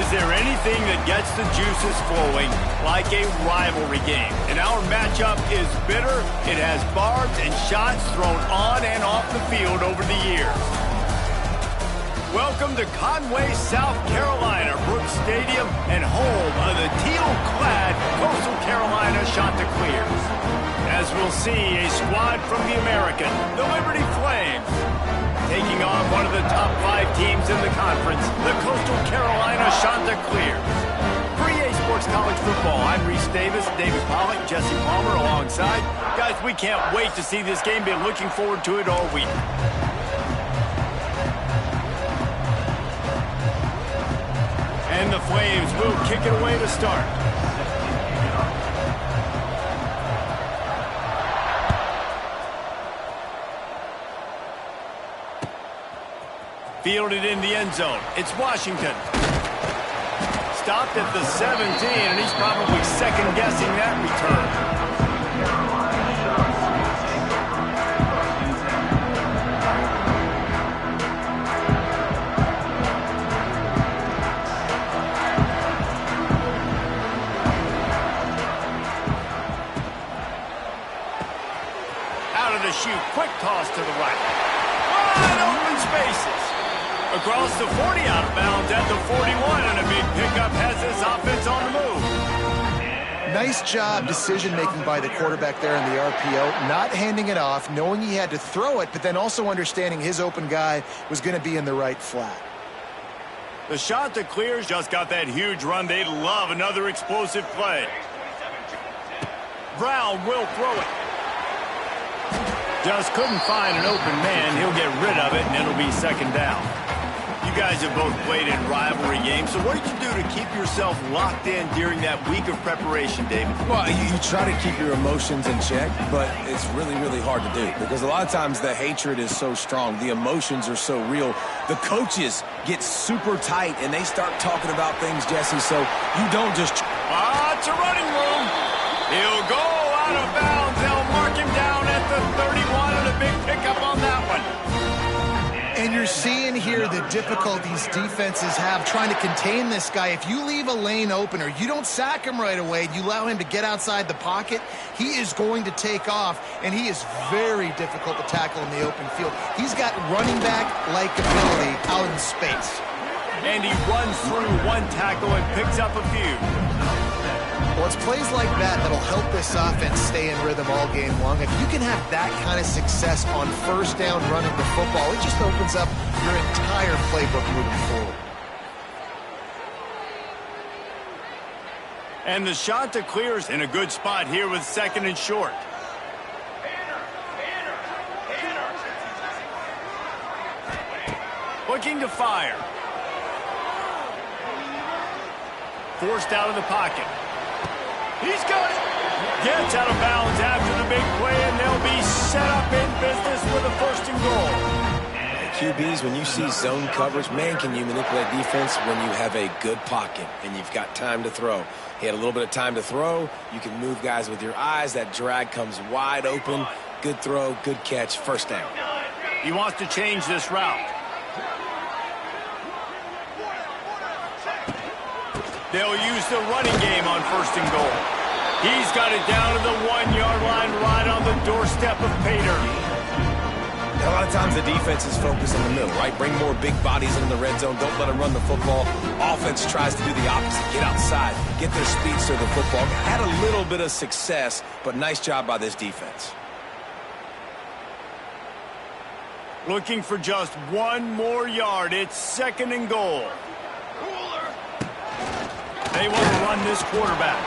Is there anything that gets the juices flowing like a rivalry game? And our matchup is bitter. It has barbs and shots thrown on and off the field over the years. Welcome to Conway, South Carolina, Brooks Stadium, and home of the teal-clad Coastal Carolina Chanticleers. As we'll see, a squad from the American, the Liberty Flames, taking on one of the top 5 teams in the conference, the Coastal Carolina Chanticleers. For EA Sports College Football, I'm Reese Davis, David Pollock, Jesse Palmer alongside. Guys, we can't wait to see this game. Been looking forward to it all week. And the Flames will kick it away to start. Fielded in the end zone. It's Washington. Stopped at the 17, and he's probably second-guessing that return. Shoot, quick toss to the right. Wide open spaces. Across the 40, out of bounds at the 41, and a big pickup has this offense on the move. Nice job decision-making by the quarterback there in the RPO, not handing it off, knowing he had to throw it, but then also understanding his open guy was going to be in the right flat. The Chanticleers just got that huge run. They'd love another explosive play. Brown will throw it. Just couldn't find an open man. He'll get rid of it, and it'll be second down. You guys have both played in rivalry games, so what did you do to keep yourself locked in during that week of preparation, David? Well, you try to keep your emotions in check, but it's really, really hard to do because a lot of times the hatred is so strong. The emotions are so real. The coaches get super tight, and they start talking about things, Jesse, so you don't just... It's a running room. He'll go out of bounds. They'll mark him down at the 31, and a big pickup on that one. And you're seeing here the difficulties defenses have trying to contain this guy. If you leave a lane open or you don't sack him right away, you allow him to get outside the pocket, he is going to take off, and he is very difficult to tackle in the open field. He's got running back-like ability out in space. And he runs through one tackle and picks up a few. Well, it's plays like that that'll help this offense stay in rhythm all game long. If you can have that kind of success on first down running the football, it just opens up your entire playbook moving forward. And the Chanticleers in a good spot here with second and short. Looking to fire. Forced out of the pocket. He's got it. Gets out of bounds after the big play, and they'll be set up in business with a first and goal. QBs, when you see zone coverage, man, can you manipulate defense when you have a good pocket and you've got time to throw. He had a little bit of time to throw. You can move guys with your eyes. That drag comes wide open. Good throw, good catch, first down. He wants to change this route. They'll use the running game on first and goal. He's got it down to the 1-yard line right on the doorstep of Pater. A lot of times the defense is focused in the middle, right? Bring more big bodies in the red zone. Don't let them run the football. Offense tries to do the opposite. Get outside. Get their speedster the football. Had a little bit of success, but nice job by this defense. Looking for just one more yard. It's second and goal. They want to run this quarterback.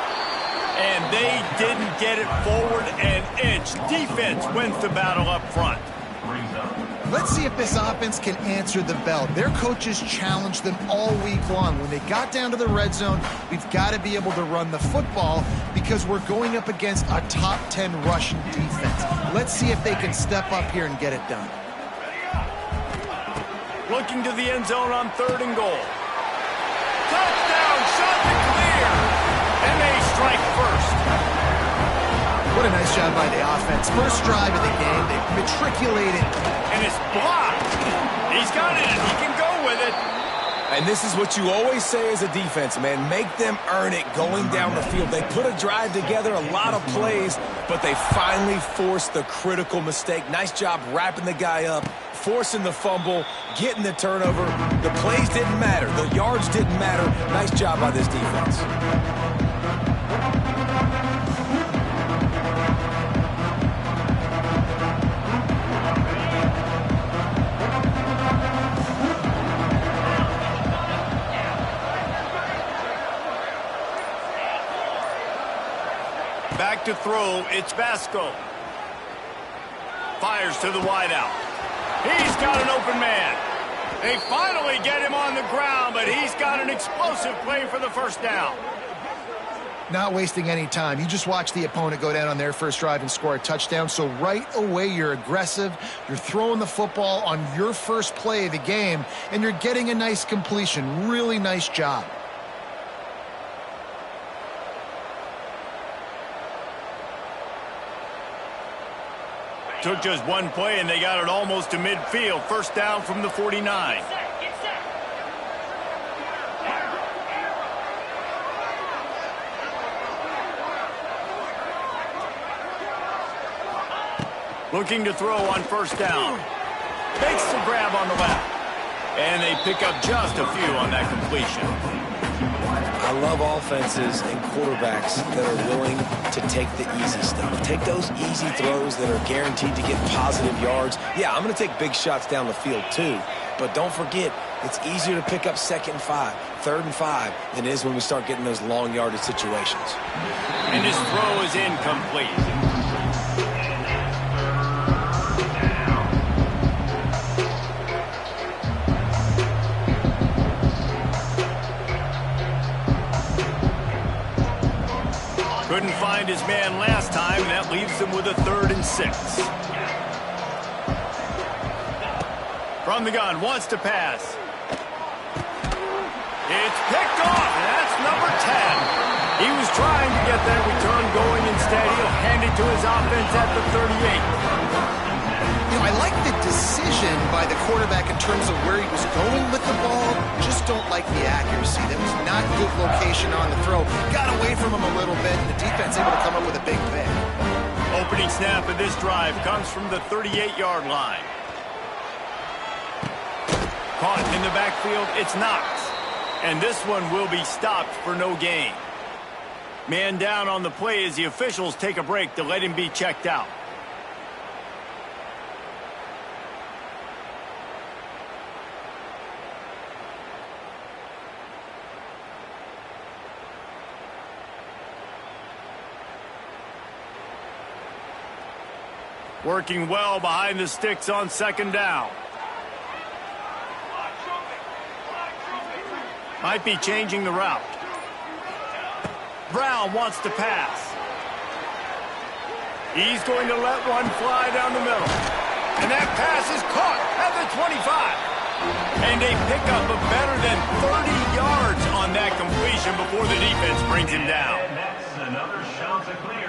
And they didn't get it forward an inch. Defense wins the battle up front. Let's see if this offense can answer the bell. Their coaches challenged them all week long. When they got down to the red zone, we've got to be able to run the football because we're going up against a top 10 Russian defense. Let's see if they can step up here and get it done. Looking to the end zone on third and goal. Touchdown, Chanticleer! And they strike first. What a nice job by the offense. First drive of the game, they matriculated. And it's blocked. He's got it, and he can go with it. And this is what you always say as a defense, man. Make them earn it going down the field. They put a drive together, a lot of plays, but they finally forced the critical mistake. Nice job wrapping the guy up, forcing the fumble, getting the turnover. The plays didn't matter. The yards didn't matter. Nice job by this defense. Back to throw, it's Vasco. Fires to the wideout. He's got an open man. They finally get him on the ground, but he's got an explosive play for the first down. Not wasting any time. You just watch the opponent go down on their first drive and score a touchdown. So right away, you're aggressive. You're throwing the football on your first play of the game, and you're getting a nice completion. Really nice job. Took just one play, and they got it almost to midfield. First down from the 49. Looking to throw on first down. Makes the grab on the left. And they pick up just a few on that completion. I love offenses and quarterbacks that are willing to take the easy stuff. Take those easy throws that are guaranteed to get positive yards. Yeah, I'm going to take big shots down the field too. But don't forget, it's easier to pick up 2nd and 5, 3rd and 5 than it is when we start getting those long yardage situations. And his throw is incomplete. Couldn't find his man last time. That leaves him with a 3rd and 6. From the gun, wants to pass. It's picked off, and that's number 10. He was trying to get that return going. Instead, he'll hand it to his offense at the 38. You know, I like the decision by the quarterback in terms of where he was going with the ball. Just don't like the accuracy. That was not good location on the throw. Got away from him a little bit, and the defense able to come up with a big pick. Opening snap of this drive comes from the 38-yard line. Caught in the backfield, it's Knox. And this one will be stopped for no gain. Man down on the play as the officials take a break to let him be checked out. Working well behind the sticks on 2nd down. Might be changing the route. Brown wants to pass. He's going to let one fly down the middle. And that pass is caught at the 25. And they pick up a better than 30 yards on that completion before the defense brings him down. That's another shot to clear.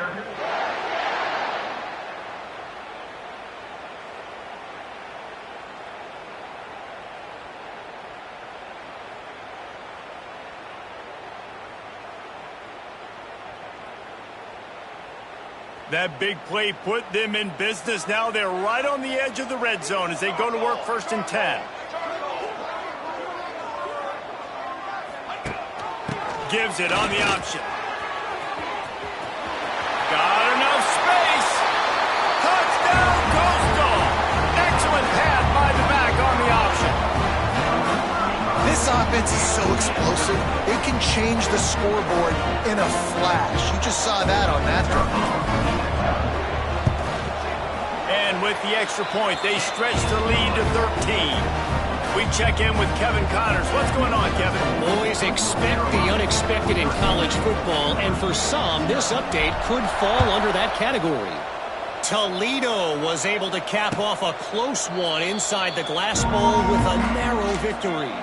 That big play put them in business. Now they're right on the edge of the red zone as they go to work 1st and 10. Gives it on the option. Got enough space. Touchdown, Coastal. Excellent pass by the back on the option. This offense is so explosive, it can change the scoreboard in a flash. You just saw that on that drive. And with the extra point, they stretch the lead to 13. We check in with Kevin Connors. What's going on, Kevin? Always expect the unexpected in college football, and for some, this update could fall under that category. Toledo was able to cap off a close one inside the Glass Bowl with a narrow victory.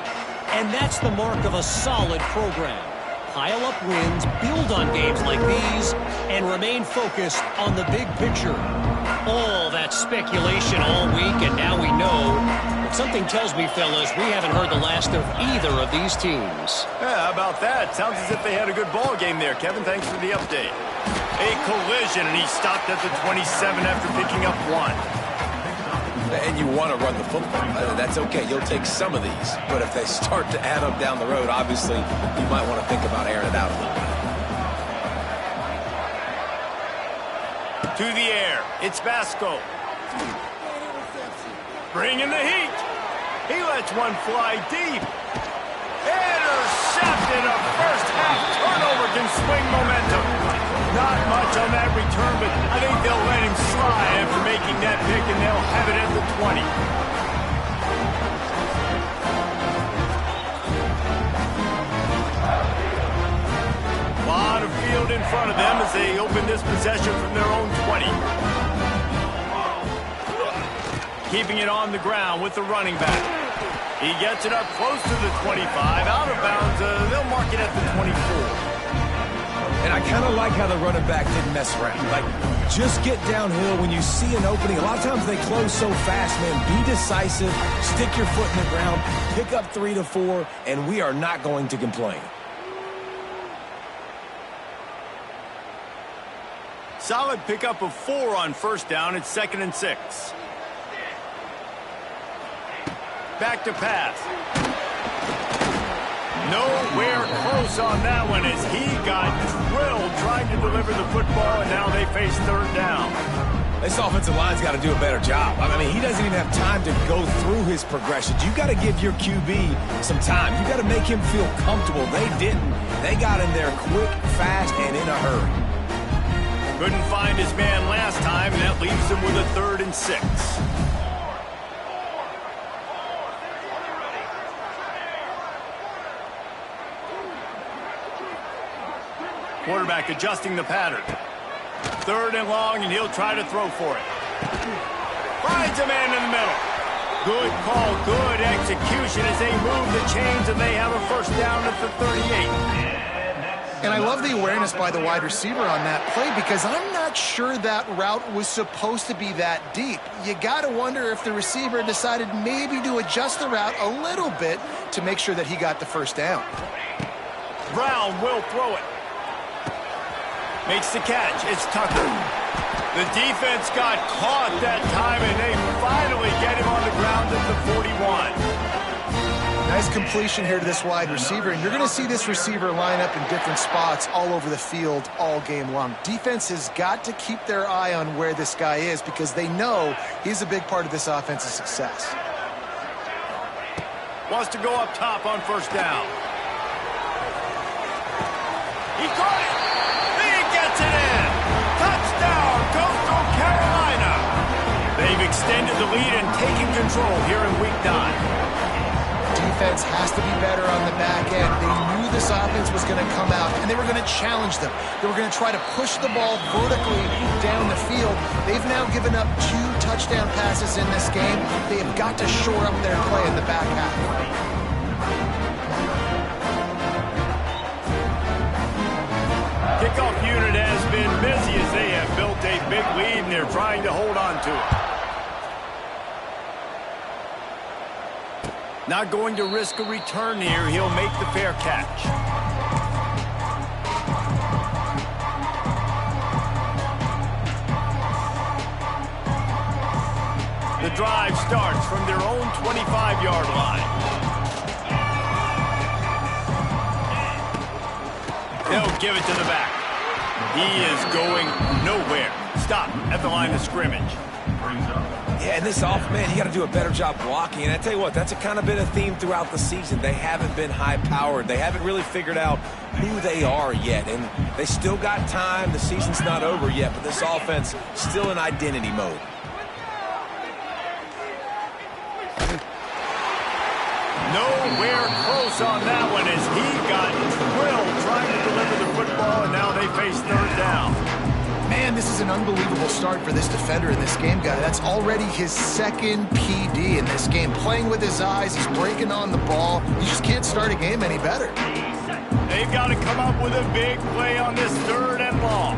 And that's the mark of a solid program. Pile up wins, build on games like these, and remain focused on the big picture. All that speculation all week, and now we know. But something tells me, fellas, we haven't heard the last of either of these teams. Yeah, how about that? Sounds as if they had a good ball game there, Kevin. Thanks for the update. A collision, and he stopped at the 27 after picking up 1. And you want to run the football. That's okay. You'll take some of these. But if they start to add up down the road, obviously, you might want to think about airing it out a little bit. To the air. It's Vasco. Bringing the heat. He lets one fly deep. Intercepted. A first half turnover can swing momentum. Not much on that return, but I think they'll let him slide after making that pick, and they'll have it at the 20. A lot of field in front of them as they open this possession from their own 20. Keeping it on the ground with the running back. He gets it up close to the 25. Out of bounds, they'll mark it at the 24. And I kind of like how the running back didn't mess around. Like, just get downhill when you see an opening. A lot of times they close so fast, man. Be decisive, stick your foot in the ground, pick up 3 to 4, and we are not going to complain. Solid pickup of 4 on first down. It's 2nd and 6. Back to pass. Nowhere close on that one as he got drilled trying to deliver the football, and now they face 3rd down. This offensive line's got to do a better job. I mean, he doesn't even have time to go through his progressions. You got to give your QB some time. You got to make him feel comfortable. They didn't. They got in there quick, fast, and in a hurry. Couldn't find his man last time, and that leaves him with a 3rd and 6. Quarterback adjusting the pattern. 3rd and long, and he'll try to throw for it. Finds a man in the middle. Good call, good execution as they move the chains, and they have a first down at the 38. And I love the awareness by the wide receiver on that play because I'm not sure that route was supposed to be that deep. You got to wonder if the receiver decided maybe to adjust the route a little bit to make sure that he got the first down. Brown will throw it. Makes the catch. It's Tucker. The defense got caught that time, and they finally get him on the ground at the 41. Nice completion here to this wide receiver, and you're going to see this receiver line up in different spots all over the field all game long. Defense has got to keep their eye on where this guy is because they know he's a big part of this offense's success. Wants to go up top on first down. He caught it. Gets it in. Touchdown, Coastal Carolina. They've extended the lead and taken control here in week 9. Defense has to be better on the back end. They knew this offense was going to come out, and they were going to challenge them. They were going to try to push the ball vertically down the field. They've now given up 2 touchdown passes in this game. They have got to shore up their play in the back half. Kickoff unit has been busy as they have built a big lead, and they're trying to hold on to it. Not going to risk a return here. He'll make the fair catch. The drive starts from their own 25-yard line. They'll give it to the back. He is going nowhere. Stop at the line of scrimmage. Yeah, and this man, you got to do a better job blocking. And I tell you what, that's kind of been a theme throughout the season. They haven't been high-powered. They haven't really figured out who they are yet. And they still got time. The season's not over yet, but this offense still in identity mode. Nowhere close on that one as he got drilled trying to deliver the football, and now they face 3rd down. Man, this is an unbelievable start for this defender in this game, guy. That's already his 2nd PD in this game. Playing with his eyes, he's breaking on the ball. You just can't start a game any better. They've got to come up with a big play on this 3rd and long.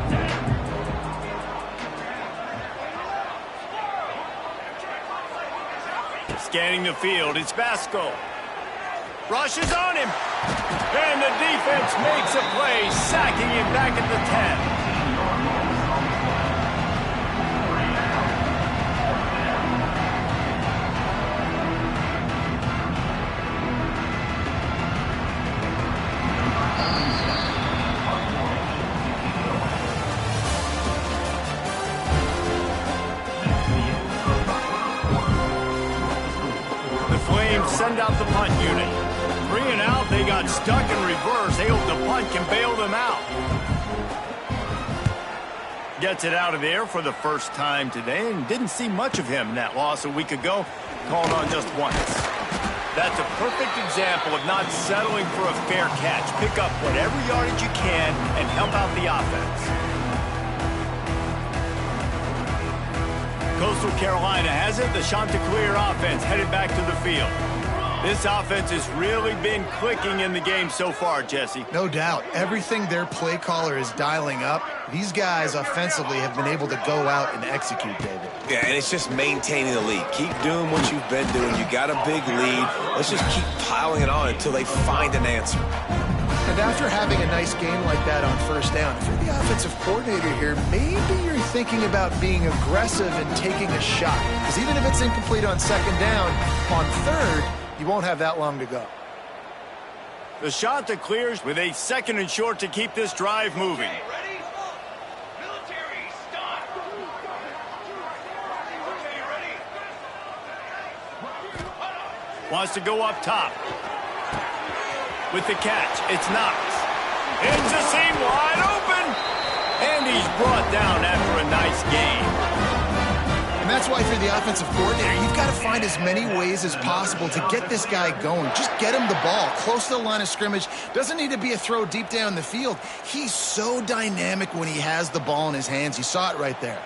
Scanning the field, it's Vasco. Rushes on him. And the defense makes a play, sacking him back at the 10. Send out the punt unit. 3 and out, they got stuck in reverse. They hope the punt can bail them out. Gets it out of there for the first time today, and didn't see much of him in that loss a week ago. Called on just once. That's a perfect example of not settling for a fair catch. Pick up whatever yardage you can and help out the offense. Coastal Carolina has it. The Chanticleer offense headed back to the field. This offense has really been clicking in the game so far, Jesse. No doubt. Everything their play caller is dialing up, these guys offensively have been able to go out and execute, David. Yeah, and it's just maintaining the lead. Keep doing what you've been doing. You got a big lead. Let's just keep piling it on until they find an answer. And after having a nice game like that on first down, if you're the offensive coordinator here, maybe you're thinking about being aggressive and taking a shot. Because even if it's incomplete on second down, on third, you won't have that long to go. The Chanticleers with a 2nd and short to keep this drive moving. Okay, ready? Military, start. Okay, ready? Wants to go up top. With the catch, it's Knox. It's a seam wide open. And he's brought down after a nice game. And that's why for the offensive coordinator, you've got to find as many ways as possible to get this guy going. Just get him the ball close to the line of scrimmage. Doesn't need to be a throw deep down the field. He's so dynamic when he has the ball in his hands. You saw it right there.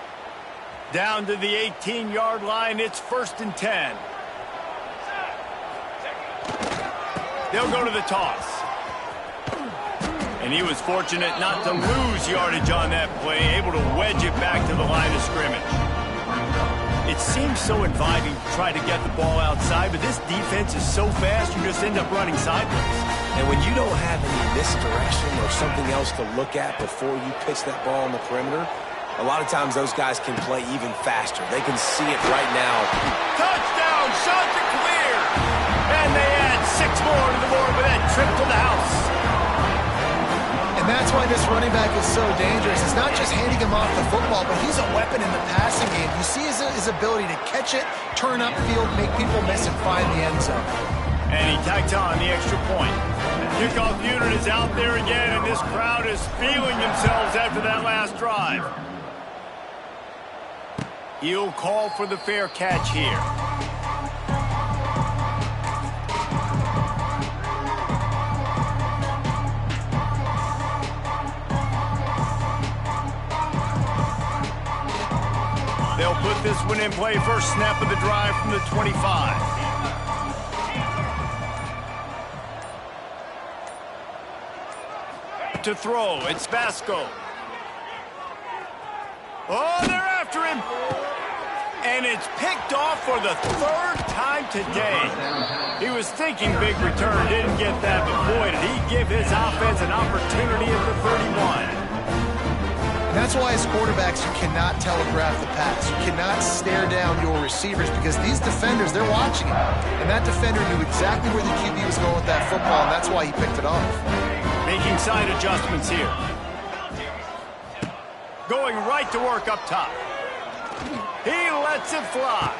Down to the 18-yard line, it's 1st and 10. They'll go to the toss. And he was fortunate not to lose yardage on that play, able to wedge it back to the line of scrimmage. It seems so inviting to try to get the ball outside, but this defense is so fast, you just end up running sideways. And when you don't have any misdirection or something else to look at before you pitch that ball on the perimeter, a lot of times those guys can play even faster. They can see it right now. Touchdown, Chanticleer! And they add 6 more to the board with that trip to the house. And that's why this running back is so dangerous. It's not just handing him off the football, but he's a weapon in the passing game. You see his ability to catch it, turn upfield, make people miss, and find the end zone. And he tacked on the extra point. Kickoff unit is out there again, and this crowd is feeling themselves after that last drive. He'll call for the fair catch here. They'll put this one in play. First snap of the drive from the 25. To throw, it's Vasco. Oh, they're after him. And it's picked off for the 3rd time today. He was thinking big return, didn't get that, but boy, did he give his offense an opportunity at the 31. That's why as quarterbacks, you cannot telegraph the pass. You cannot stare down your receivers because these defenders, they're watching him. And that defender knew exactly where the QB was going with that football, and that's why he picked it off. Making side adjustments here. Going right to work up top. He lets it fly.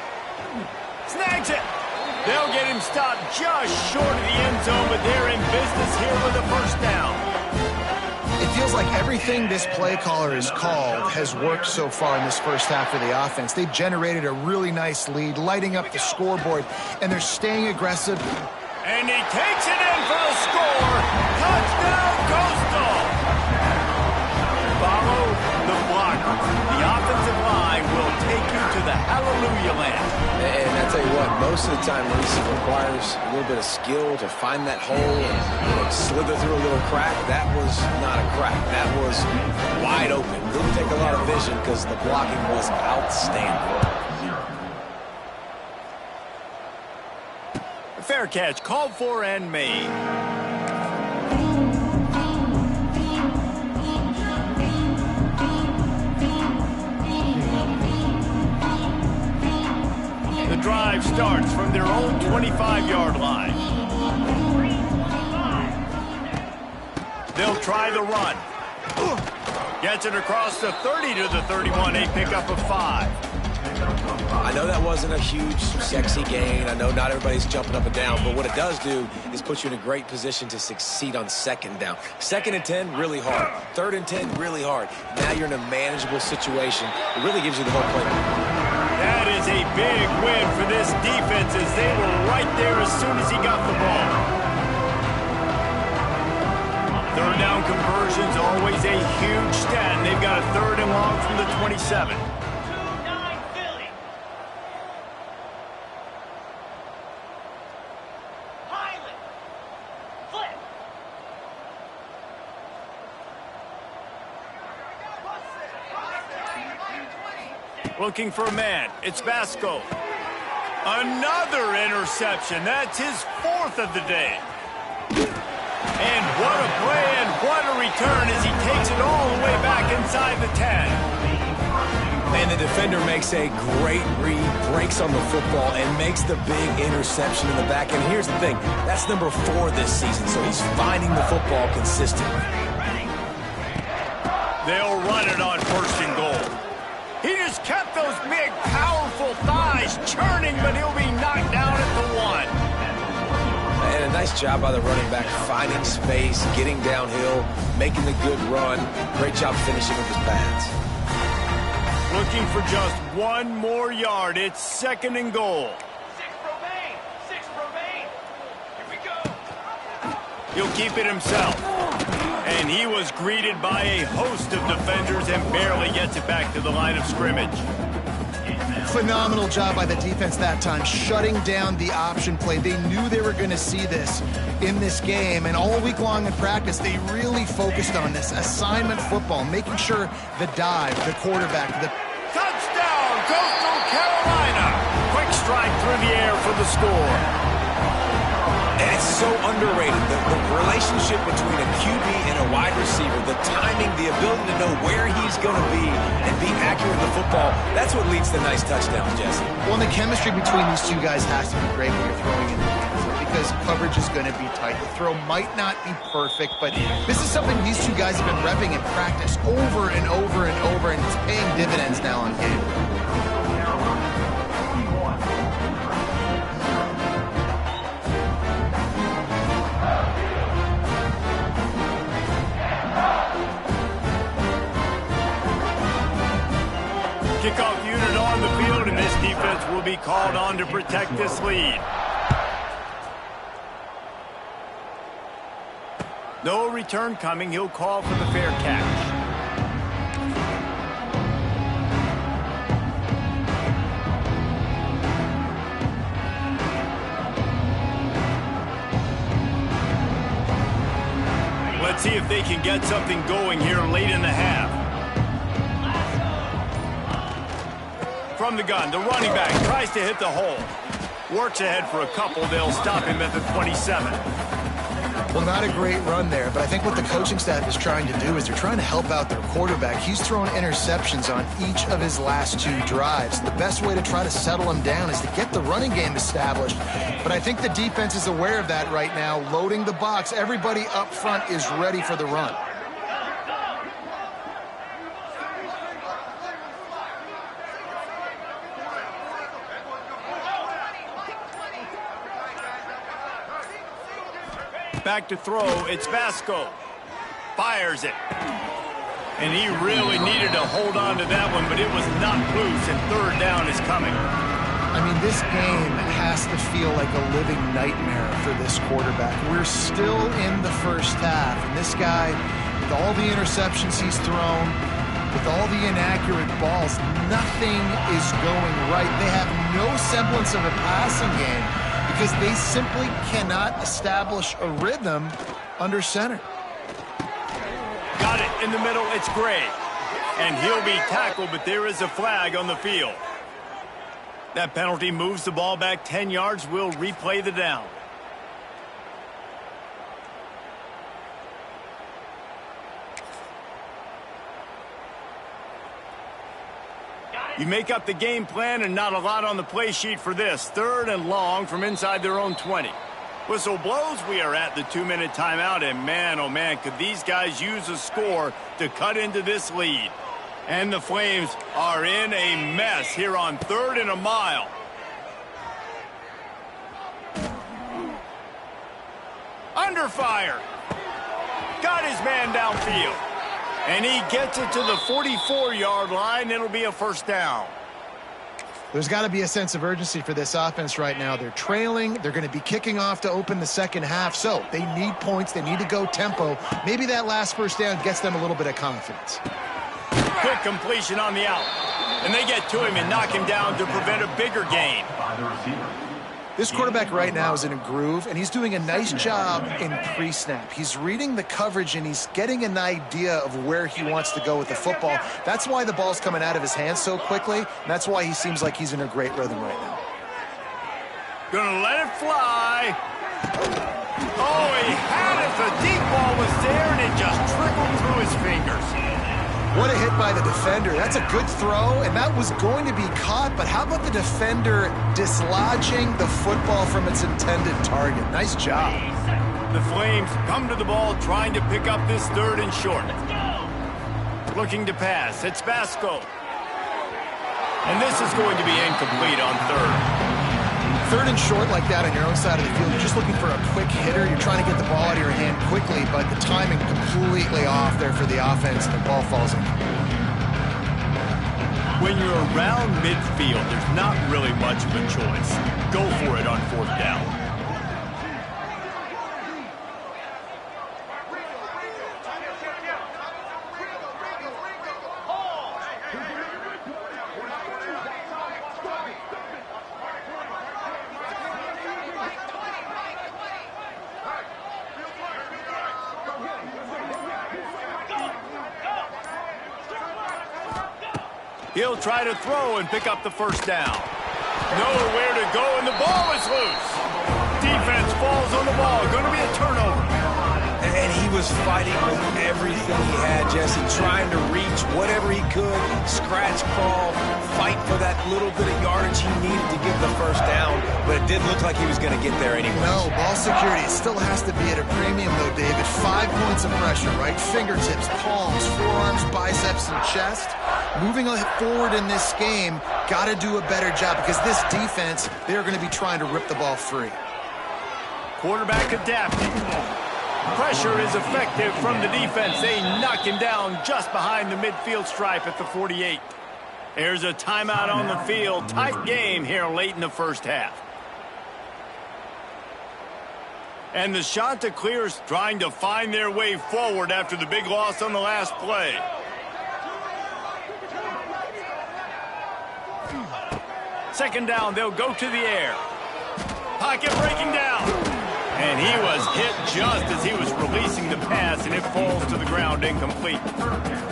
Snags it. They'll get him stopped just short of the end zone, but they're in business here with a first down. It feels like everything this play caller has called has worked so far in this first half of the offense. They've generated a really nice lead, lighting up the scoreboard, and they're staying aggressive. And he takes it in for the score. Touchdown, Coastal. Follow the blocker. The offensive line will take you to the hallelujah land. And I tell you what, most of the time, Reese, requires a little bit of skill to find that hole and slither through a little crack. That was not a crack. That was wide open. Didn't take a lot of vision because the blocking was outstanding. fair catch, called for and made. The drive starts from their own 25-yard line. They'll try the run. Gets it across the 30 to the 31, a pickup of 5. I know that wasn't a huge, sexy gain. I know not everybody's jumping up and down, but what it does do is put you in a great position to succeed on second down. 2nd and 10, really hard. 3rd and 10, really hard. Now you're in a manageable situation. It really gives you the one play. That is a big win for this defense as they were right there as soon as he got the ball. 3rd down conversions, always a huge stat, and they've got a 3rd and long from the 27. Looking for a man. It's Vasco. Another interception. That's his 4th of the day. And what a play and what a return as he takes it all the way back inside the 10. And the defender makes a great read, breaks on the football, and makes the big interception in the back. And here's the thing. That's number 4 this season, so he's finding the football consistently. They'll run it on 1st and goal. He just kept those big, powerful thighs churning, but he'll be knocked down at the 1. And a nice job by the running back, finding space, getting downhill, making the good run. Great job finishing with his pads. Looking for just 1 more yard. It's 2nd and goal. 6 remain. 6 remain. Here we go. He'll keep it himself. And he was greeted by a host of defenders and barely gets it back to the line of scrimmage. Phenomenal job by the defense that time, shutting down the option play. They knew they were going to see this in this game, and all week long in practice, they really focused on this assignment football, making sure the dive, the quarterback, the Touchdown, Coastal Carolina! Quick strike through the air for the score. And it's so underrated, the relationship between a QB and a wide receiver, the timing, the ability to know where he's going to be and be accurate with the football, that's what leads to nice touchdowns, Jesse. Well, and the chemistry between these two guys has to be great when you're throwing in the hands, because coverage is going to be tight. The throw might not be perfect, but this is something these two guys have been repping in practice over and over and over, and it's paying dividends now on game. Kickoff unit on the field, and this defense will be called on to protect this lead. No return coming. He'll call for the fair catch. Let's see if they can get something going here late in the half. From the gun, the running back tries to hit the hole. Works ahead for a couple. They'll stop him at the 27. Well, not a great run there, but I think what the coaching staff is trying to do is they're trying to help out their quarterback. He's thrown interceptions on each of his last 2 drives. The best way to try to settle him down is to get the running game established. But I think the defense is aware of that right now, loading the box. Everybody up front is ready for the run. Back to throw, it's Vasco. Fires it. And he really needed to hold on to that one, but it was not loose, and 3rd down is coming. I mean, this game has to feel like a living nightmare for this quarterback. We're still in the first half, and this guy, with all the interceptions he's thrown, with all the inaccurate balls, nothing is going right. They have no semblance of a passing game, because they simply cannot establish a rhythm under center. Got it in the middle, it's Gray. And he'll be tackled, but there is a flag on the field. That penalty moves the ball back 10 yards. We'll replay the down. You make up the game plan and not a lot on the play sheet for this. 3rd and long from inside their own 20. Whistle blows, we are at the 2-minute timeout, and man, oh man, could these guys use a score to cut into this lead. And the Flames are in a mess here on 3rd and a mile. Under fire. Got his man downfield. And he gets it to the 44-yard line. It'll be a first down. There's got to be a sense of urgency for this offense right now. They're trailing. They're going to be kicking off to open the second half. So they need points. They need to go tempo. Maybe that last first down gets them a little bit of confidence. Quick completion on the out. And they get to him and knock him down to prevent a bigger gain. This quarterback right now is in a groove, and he's doing a nice job in pre-snap. He's reading the coverage, and he's getting an idea of where he wants to go with the football. That's why the ball's coming out of his hands so quickly, and that's why he seems like he's in a great rhythm right now. Gonna let it fly. Oh, he had it. The deep ball was there, and it just trickled through his fingers. What a hit by the defender. That's a good throw, and that was going to be caught, but how about the defender dislodging the football from its intended target? Nice job. The Flames come to the ball trying to pick up this 3rd and short. Looking to pass. It's Basco. And this is going to be incomplete on 3rd. 3rd and short like that on your own side of the field. You're just looking for a quick hitter. You're trying to get the ball out of your hand quickly, but the timing completely off there for the offense, and the ball falls in. When you're around midfield, there's not really much of a choice. Go for it on 4th down. He'll try to throw and pick up the first down. Nowhere to go, and the ball is loose. Defense falls on the ball. Going to be a turnover. And he was fighting with everything he had, Jesse, trying to reach whatever he could, scratch, crawl, fight for that little bit of yardage he needed to get the first down, but it didn't look like he was going to get there anyway. No, ball security still has to be at a premium, though, David. 5 points of pressure, right? Fingertips, palms, forearms, biceps, and chest. Moving forward in this game, got to do a better job because this defense, they're going to be trying to rip the ball free. Quarterback adapting. Pressure is effective from the defense. They knock him down just behind the midfield stripe at the 48. There's a timeout on the field. Tight game here late in the first half. And the Chanticleers trying to find their way forward after the big loss on the last play. Second down, they'll go to the air. Pocket breaking down. And he was hit just as he was releasing the pass, and it falls to the ground incomplete.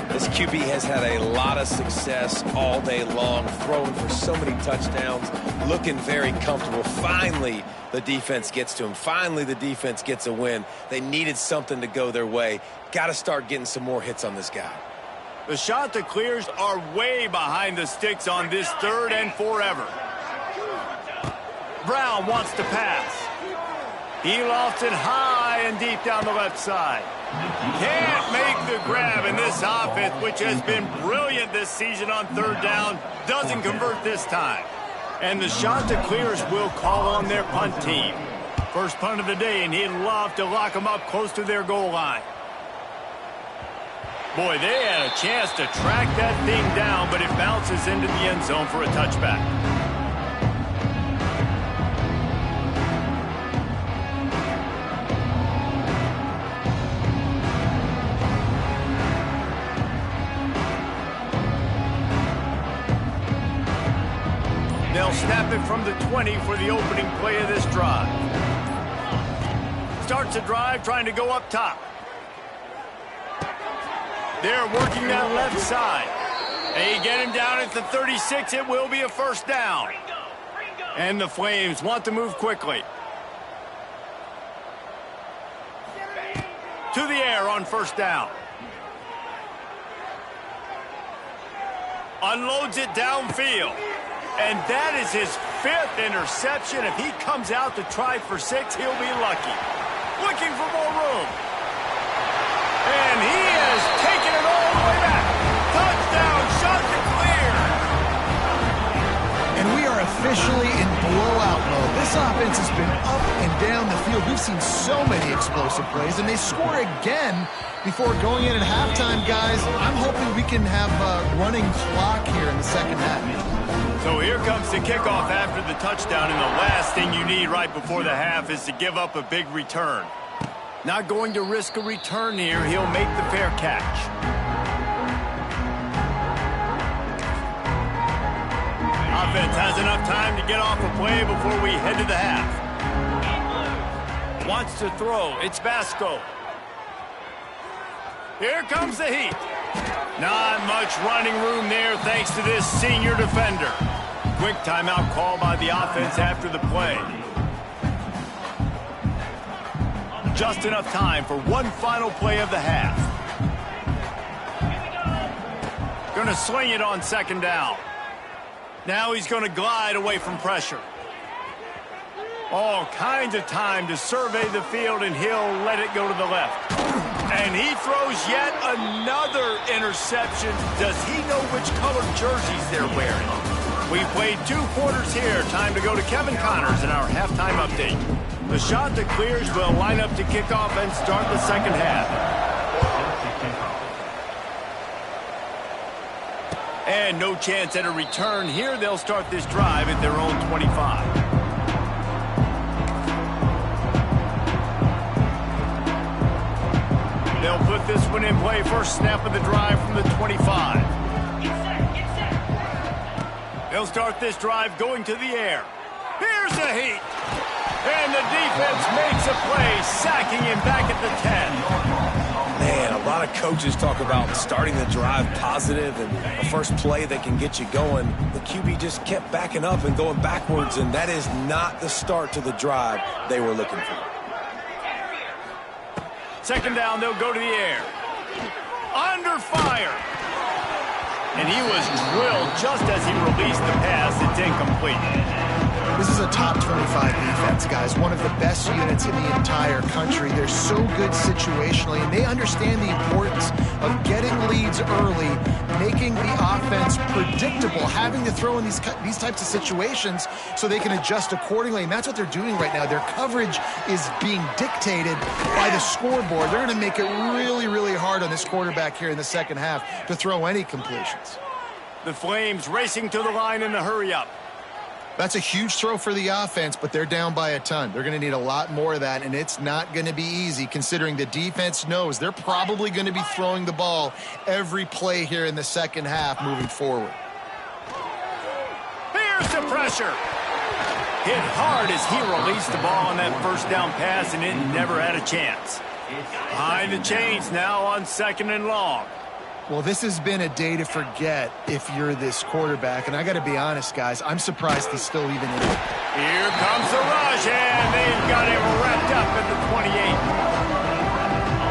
This QB has had a lot of success all day long, throwing for so many touchdowns, looking very comfortable. Finally, the defense gets to him. Finally, the defense gets a win. They needed something to go their way. Got to start getting some more hits on this guy. The Chanticleers are way behind the sticks on this 3rd and forever. Brown wants to pass. He lofts it high and deep down the left side. Can't make the grab, and this offense, which has been brilliant this season on 3rd down, doesn't convert this time. And the Chanticleers will call on their punt team. First punt of the day, and he'd love to lock them up close to their goal line. Boy, they had a chance to track that thing down, but it bounces into the end zone for a touchback. They'll snap it from the 20 for the opening play of this drive. Starts the drive trying to go up top. They're working that left side. They get him down at the 36. It will be a first down. And the Flames want to move quickly. To the air on first down. unloads it downfield. And that is his 5th interception. If he comes out to try for 6, he'll be lucky. Looking for more room. And he has taken it all the way back. Touchdown, shot to clear. And we are officially in blowout mode. This offense has been up and down the field. We've seen so many explosive plays, and they score again before going in at halftime, guys. I'm hoping we can have a running clock here in the second half. So here comes the kickoff after the touchdown, and the last thing you need right before the half is to give up a big return. Not going to risk a return here. He'll make the fair catch. Offense has enough time to get off a play before we head to the half. Wants to throw. It's Vasco. Here comes the heat. Not much running room there thanks to this senior defender. Quick timeout call by the offense after the play. Just enough time for one final play of the half. Going to sling it on second down. Now he's going to glide away from pressure. All kinds of time to survey the field, and he'll let it go to the left. And he throws yet another interception. Does he know which colored jerseys they're wearing? We've played 2 quarters here. Time to go to Kevin Connors in our halftime update. The shot that clears will line up to kick off and start the second half. And no chance at a return here. They'll start this drive at their own 25. They'll put this one in play. First snap of the drive from the 25. They'll start this drive going to the air. Here's the heat. And the defense makes a play, sacking him back at the 10. Man, a lot of coaches talk about starting the drive positive and the first play that can get you going. The QB just kept backing up and going backwards, and that is not the start to the drive they were looking for. Second down, they'll go to the air. Under fire. And he was drilled just as he released the pass. It's incomplete. This is a top 25 defense, guys. One of the best units in the entire country. They're so good situationally, and they understand the importance of getting leads early, making the offense predictable, having to throw in these types of situations so they can adjust accordingly. And that's what they're doing right now. Their coverage is being dictated by the scoreboard. They're going to make it really, really hard on this quarterback here in the second half to throw any completions. The Flames racing to the line in the hurry-up. That's a huge throw for the offense, but they're down by a ton. They're going to need a lot more of that, and it's not going to be easy considering the defense knows they're probably going to be throwing the ball every play here in the second half moving forward. Here's the pressure. Hit hard as he released the ball on that first down pass, and it never had a chance. Behind the chains now on second and long. Well, this has been a day to forget if you're this quarterback. And I got to be honest, guys, I'm surprised he's still even in it. Here comes the rush, and they've got him wrapped up at the 28.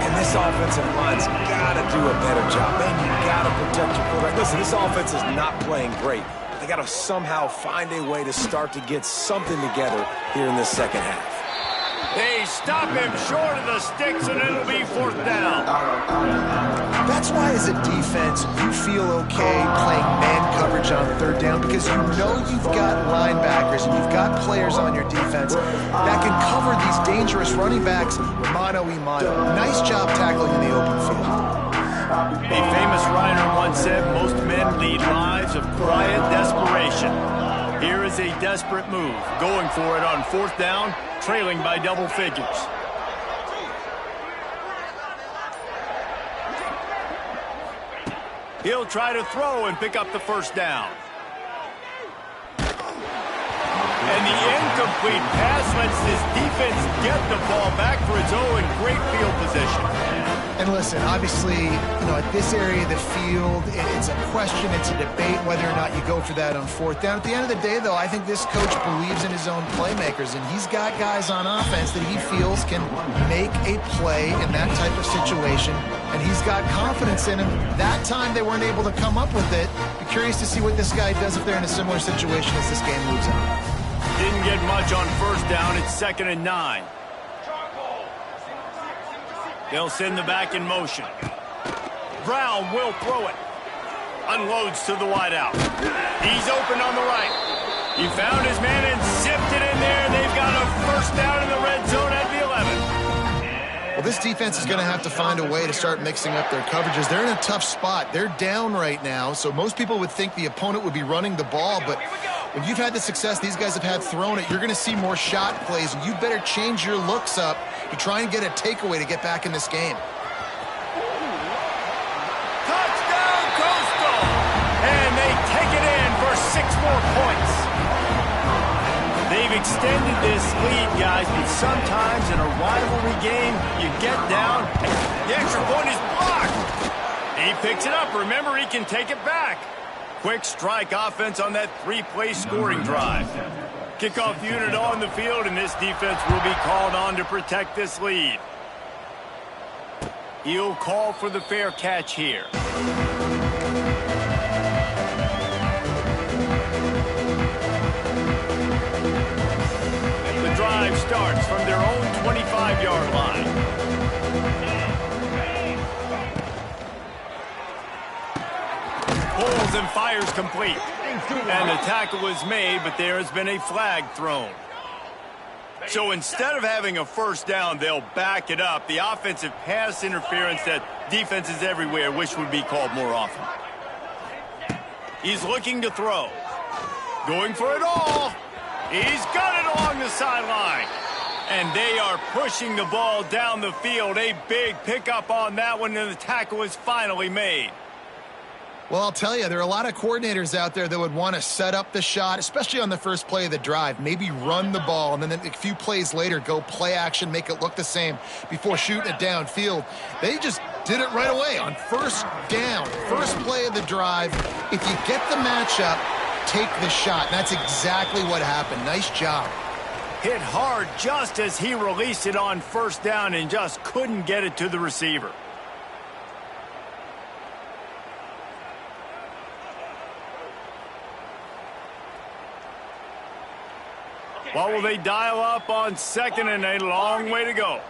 And this offensive line's got to do a better job. Man, you got to protect your quarterback. Listen, this offense is not playing great. They got to somehow find a way to start to get something together here in this second half. They stop him short of the sticks, and it'll be fourth down. That's why, as a defense, you feel okay playing man coverage on third down because you know you've got linebackers and you've got players on your defense that can cover these dangerous running backs mano-a-mano. Nice job tackling in the open field. A famous writer once said, most men lead lives of quiet desperation. Here is a desperate move, going for it on fourth down, trailing by double figures. He'll try to throw and pick up the first down. And the incomplete pass lets this defense get the ball back for its own great field position. And listen, obviously, at this area of the field, it's a question, it's a debate whether or not you go for that on fourth down. At the end of the day, though, I think this coach believes in his own playmakers, and he's got guys on offense that he feels can make a play in that type of situation, and he's got confidence in him. That time they weren't able to come up with it Be curious to see what this guy does if they're in a similar situation as this game moves on. Didn't get much on first down. It's 2nd and 9. They'll send the back in motion. Brown will throw it. Unloads to the wideout. He's open on the right. He found his man and zipped it in there. They've got a first down in the red zone at the 11. Well, this defense is going to have to find a way to start mixing up their coverages. They're in a tough spot. They're down right now, so most people would think the opponent would be running the ball, but when you've had the success these guys have had throwing it, you're going to see more shot plays, and you better change your looks up to try and get a takeaway to get back in this game. Touchdown, Coastal! And they take it in for 6 more points. They've extended this lead, guys, but sometimes in a rivalry game, you get down, and the extra point is blocked. He picks it up. Remember, he can take it back. Quick strike offense on that 3-play scoring drive. Kickoff unit on the field, and this defense will be called on to protect this lead. He'll call for the fair catch here. The drive starts from their own 25-yard line. Pulls and fires complete. And the tackle was made, but there has been a flag thrown. So instead of having a first down, they'll back it up. The offensive pass interference that defenses everywhere wish would be called more often. He's looking to throw. Going for it all. He's got it along the sideline. And they are pushing the ball down the field. A big pickup on that one, and the tackle is finally made. Well, I'll tell you, there are a lot of coordinators out there that would want to set up the shot, especially on the first play of the drive, maybe run the ball, and then a few plays later go play action, make it look the same before shooting it downfield. They just did it right away on first down, first play of the drive. If you get the matchup, take the shot. And that's exactly what happened. Nice job. Hit hard just as he released it on first down and just couldn't get it to the receiver. What will they dial up on second, and a long way to go?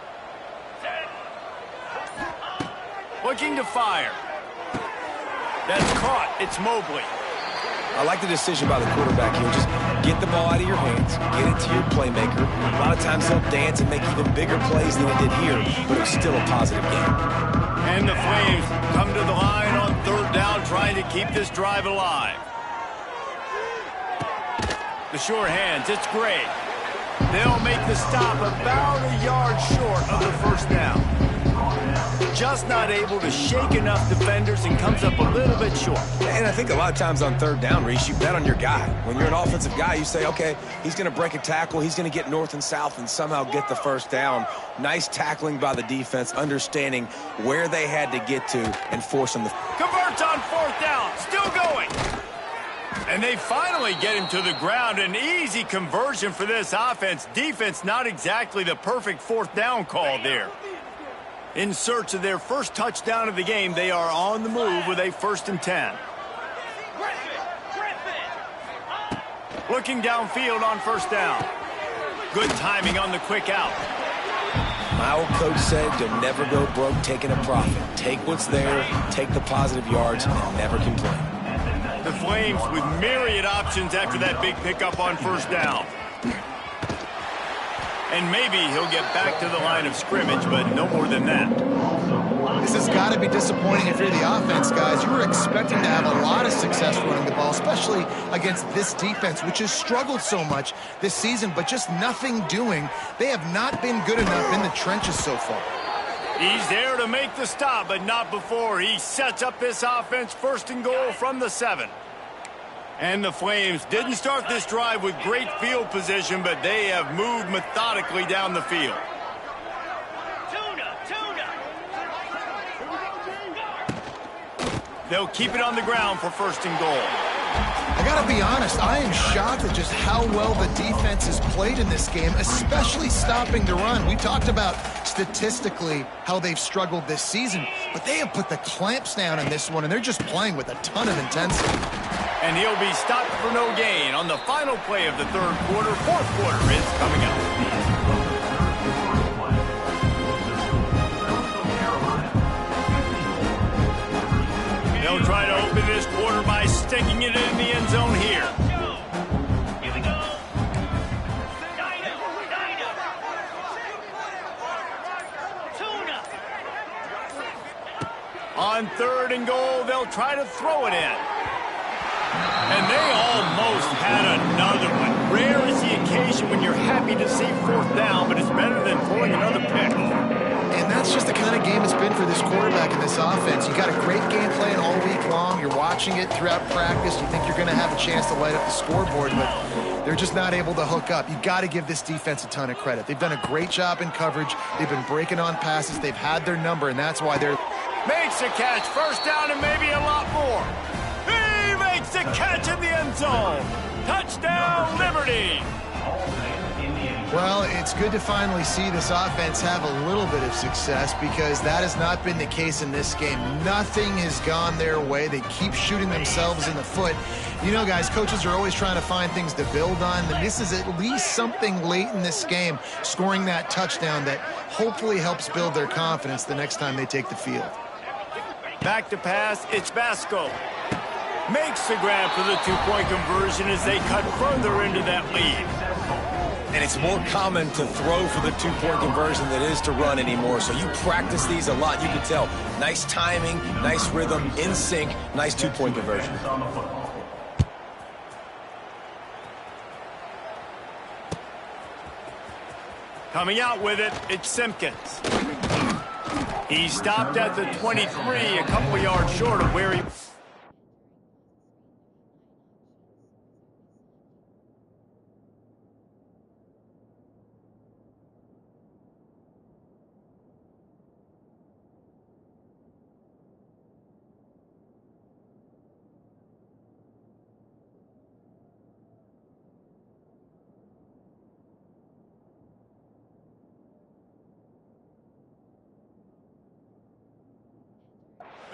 Looking to fire. That's caught. It's Mobley. I like the decision by the quarterback here. Just get the ball out of your hands, get it to your playmaker. A lot of times he'll dance and make even bigger plays than he did here, but it's still a positive game. And the Flames come to the line on third down, trying to keep this drive alive. The sure hands, it's Gray. They'll make the stop about a yard short of the first down. Just not able to shake enough defenders and comes up a little bit short. And I think a lot of times on third down, Reese, you bet on your guy. When you're an offensive guy, you say, okay, he's going to break a tackle, he's going to get north and south and somehow get the first down. Nice tackling by the defense, understanding where they had to get to and forcing the... Converts on fourth down, still going. And they finally get him to the ground. An easy conversion for this offense. Defense not exactly the perfect fourth down call there. In search of their first touchdown of the game, they are on the move with a 1st and 10. Looking downfield on first down. Good timing on the quick out. My old coach said you'll never go broke taking a profit. Take what's there, take the positive yards, and never complain. The Flames with myriad options after that big pickup on first down. And maybe he'll get back to the line of scrimmage, but no more than that. This has got to be disappointing if you're the offense, guys. You were expecting to have a lot of success running the ball, especially against this defense, which has struggled so much this season, but just nothing doing. They have not been good enough in the trenches so far. He's there to make the stop, but not before. He sets up this offense 1st and goal from the 7. And the Flames didn't start this drive with great field position, but they have moved methodically down the field. They'll keep it on the ground for 1st and goal. I gotta be honest, I am shocked at just how well the defense has played in this game, especially stopping the run. We talked about statistically how they've struggled this season, but they have put the clamps down in this one, and they're just playing with a ton of intensity. And he'll be stopped for no gain on the final play of the third quarter. Fourth quarter is coming up. They'll try to open this quarter by sticking it in the end zone here. Here we go. Tuna. On third and goal, they'll try to throw it in. And they almost had another one. Rare is the occasion when you're happy to see fourth down, but it's better than throwing another pick. And that's just the kind of game it's been for this quarterback in this offense. You got a great game plan all week long. You're watching it throughout practice. You think you're going to have a chance to light up the scoreboard, but they're just not able to hook up. You got to give this defense a ton of credit. They've done a great job in coverage. They've been breaking on passes. They've had their number, and that's why they're... Makes a catch, first down, and maybe a lot more. He makes the catch in the end zone. Touchdown, Liberty. Well, it's good to finally see this offense have a little bit of success because that has not been the case in this game. Nothing has gone their way. They keep shooting themselves in the foot. You know, guys, coaches are always trying to find things to build on, and this is at least something late in this game, scoring that touchdown that hopefully helps build their confidence the next time they take the field. Back to pass, it's Basco. Makes the grab for the two-point conversion as they cut further into that lead. And it's more common to throw for the two-point conversion than it is to run anymore. So you practice these a lot. You can tell. Nice timing, nice rhythm, in sync, nice two-point conversion. Coming out with it, it's Simpkins. He stopped at the 23, a couple yards short of where he...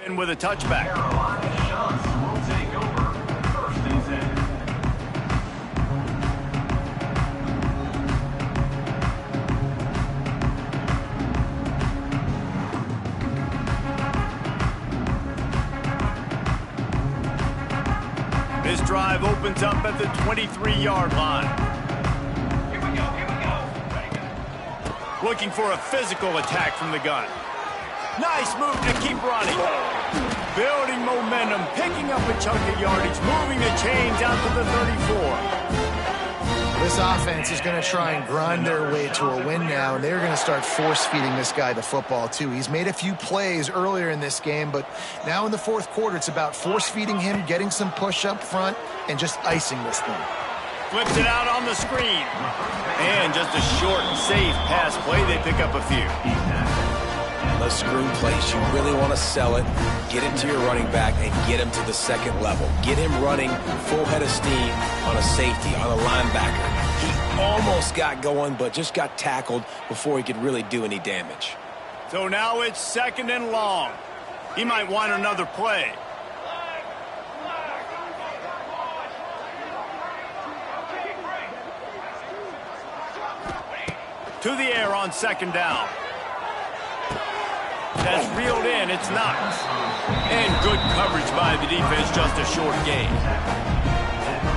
in with a touchback. This drive opens up at the 23-yard line. Here we go. Looking for a physical attack from the gun. Nice move to keep running. Building momentum, picking up a chunk of yardage, moving the chains out to the 34. This offense is going to try and grind their way to a win now, and they're going to start force-feeding this guy the football, too. He's made a few plays earlier in this game, but now in the fourth quarter, it's about force-feeding him, getting some push up front, and just icing this thing. Flips it out on the screen. And just a short and safe pass play. They pick up a few. Those screen plays, you really want to sell it, get it to your running back, and get him to the second level. Get him running full head of steam on a safety, on a linebacker. He almost got going, but just got tackled before he could really do any damage. So now it's second and long. He might want another play. To the air on second down. That's reeled in, it's Knox. And good coverage by the defense, just a short gain.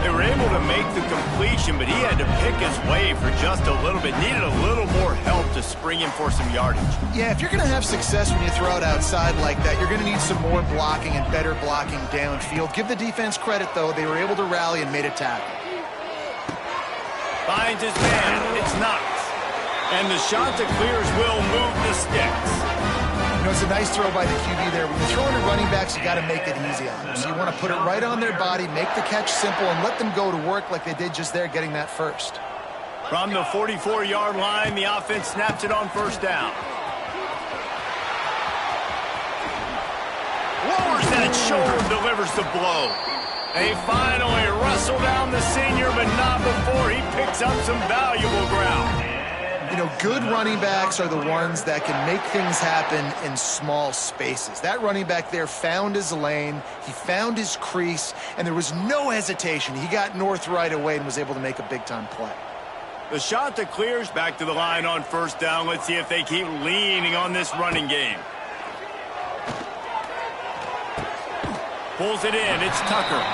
They were able to make the completion, but he had to pick his way for just a little bit. Needed a little more help to spring him for some yardage. Yeah, if you're going to have success when you throw it outside like that, you're going to need some more blocking and better blocking downfield. Give the defense credit, though. They were able to rally and made a tackle. Finds his man, it's Knox. And the Chanticleers will move the sticks. You know, it's a nice throw by the QB there. When you're throwing to running backs, you got to make it easy on them. So you want to put it right on their body, make the catch simple, and let them go to work like they did just there, getting that first. From the 44-yard line, the offense snaps it on first down. Lowers that shoulder, delivers the blow. They finally wrestle down the senior, but not before he picks up some valuable ground. You know, good running backs are the ones that can make things happen in small spaces. That running back there found his lane, he found his crease, and there was no hesitation. He got north right away and was able to make a big-time play. The shot that clears back to the line on first down. Let's see if they keep leaning on this running game. Pulls it in. It's Tucker.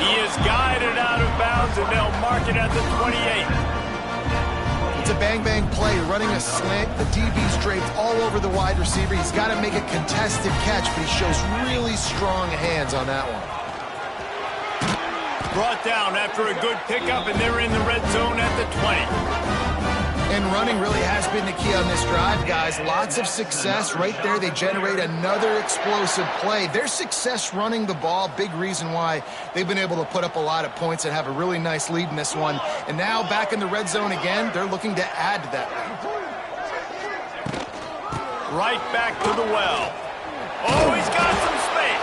He is guided out of bounds, and they'll mark it at the 28. It's a bang-bang play, running a slant. The DB's draped all over the wide receiver. He's got to make a contested catch, but he shows really strong hands on that one. Brought down after a good pickup, and they're in the red zone at the 20. And running really has been the key on this drive, guys. Lots of success right there. They generate another explosive play. Their success running the ball, big reason why they've been able to put up a lot of points and have a really nice lead in this one. And now back in the red zone again, they're looking to add to that lead. Right back to the well. Oh, he's got some space.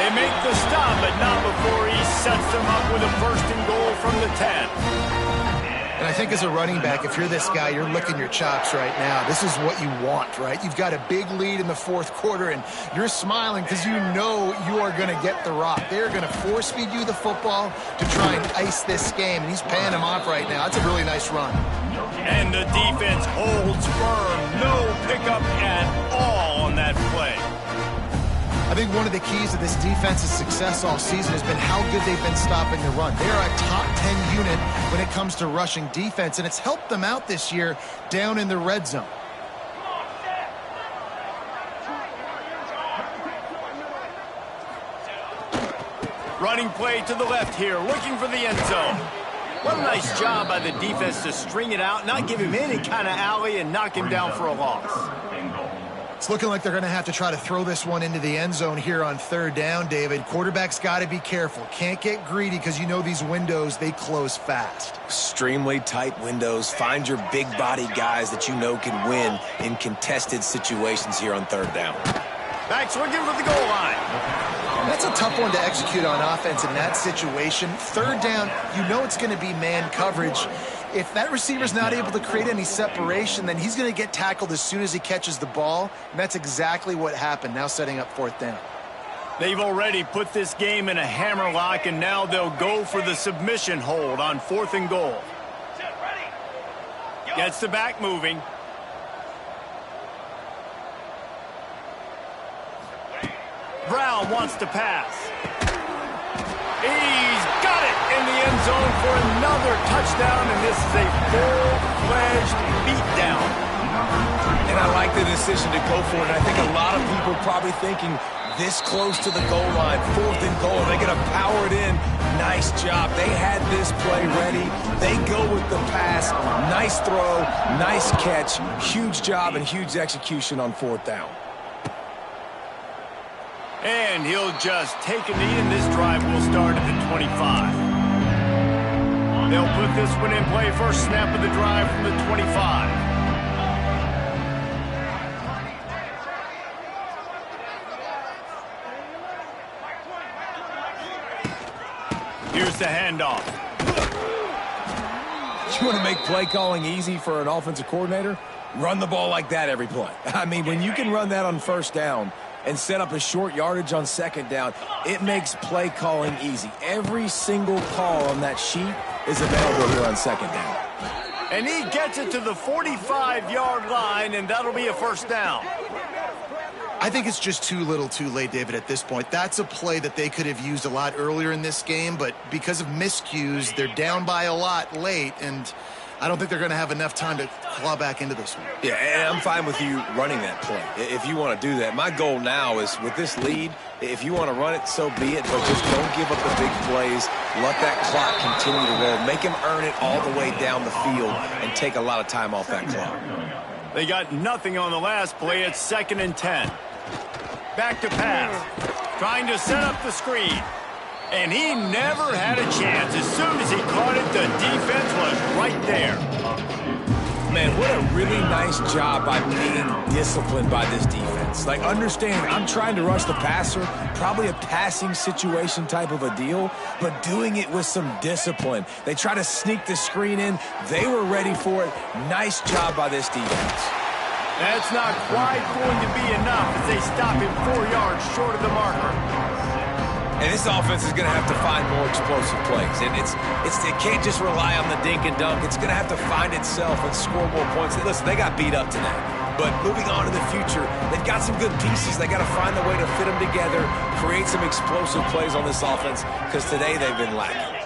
They make the stop, but not before he sets them up with a first and goal from the 10. And I think as a running back, if you're this guy, you're licking your chops right now. This is what you want, right? You've got a big lead in the fourth quarter, and you're smiling because you know you are going to get the rock. They're going to force-feed you the football to try and ice this game, and he's paying him off right now. That's a really nice run. And the defense holds firm. No pickup at all on that play. I think one of the keys to this defense's success all season has been how good they've been stopping the run. They're a top 10 unit when it comes to rushing defense, and it's helped them out this year down in the red zone. Running play to the left here, looking for the end zone. What a nice job by the defense to string it out, not give him any kind of alley, and knock him down for a loss. It's looking like they're going to have to try to throw this one into the end zone here on third down, David. Quarterback's got to be careful. Can't get greedy because you know these windows, they close fast. Extremely tight windows. Find your big body guys that you know can win in contested situations here on third down. Backs looking for the goal line. That's a tough one to execute on offense in that situation. Third down, you know it's going to be man coverage. If that receiver's not able to create any separation, then he's going to get tackled as soon as he catches the ball, and that's exactly what happened, now setting up fourth down. They've already put this game in a hammerlock, and now they'll go for the submission hold on fourth and goal. Gets the back moving. Brown wants to pass. He's got it in the end zone for another touchdown, and this is a full-fledged beatdown. And I like the decision to go for it. And I think a lot of people are probably thinking this close to the goal line, fourth and goal, they're going to power it in. Nice job. They had this play ready. They go with the pass. Nice throw, nice catch. Huge job and huge execution on fourth down. And he'll just take a knee, and this drive will start at the 25. They'll put this one in play. First snap of the drive from the 25. Here's the handoff. You want to make play calling easy for an offensive coordinator? Run the ball like that every play. I mean, when you can run that on first down and set up a short yardage on second down, it makes play calling easy. Every single call on that sheet is available here on second down. And he gets it to the 45-yard line, and that'll be a first down. I think it's just too little too late, David, at this point. That's a play that they could have used a lot earlier in this game, but because of miscues, they're down by a lot late, and I don't think they're going to have enough time to claw back into this one. Yeah, and I'm fine with you running that play if you want to do that. My goal now is with this lead, if you want to run it, so be it, but just don't give up the big plays. Let that clock continue to roll. Make him earn it all the way down the field and take a lot of time off that clock. They got nothing on the last play. It's 2nd and 10. Back to pass. Trying to set up the screen. And he never had a chance. As soon as he caught it, the defense was right there. Man, what a really nice job by being disciplined by this defense. defense. Like, understand, I'm trying to rush the passer, probably a passing situation type of a deal, but doing it with some discipline. They try to sneak the screen in. They were ready for it. Nice job by this defense. That's not quite going to be enough as they stop him 4 yards short of the marker. And this offense is going to have to find more explosive plays. And it can't just rely on the dink and dunk. It's going to have to find itself and score more points. Listen, they got beat up tonight. But moving on to the future, they've got some good pieces. They got to find a way to fit them together, create some explosive plays on this offense, because today they've been lacking.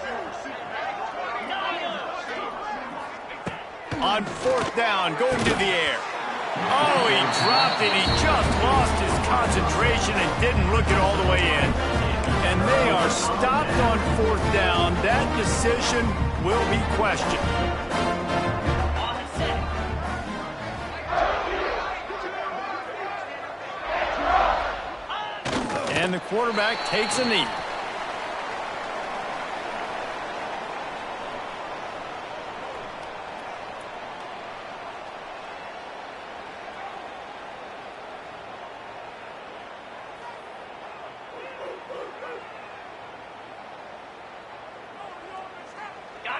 On 4th down, going to the air. Oh, he dropped it. He just lost his concentration and didn't look it all the way in. And they are stopped on 4th down. That decision will be questioned. And the quarterback takes a knee.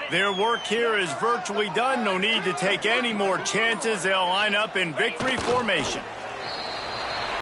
Their work here is virtually done. No need to take any more chances. They'll line up in victory formation.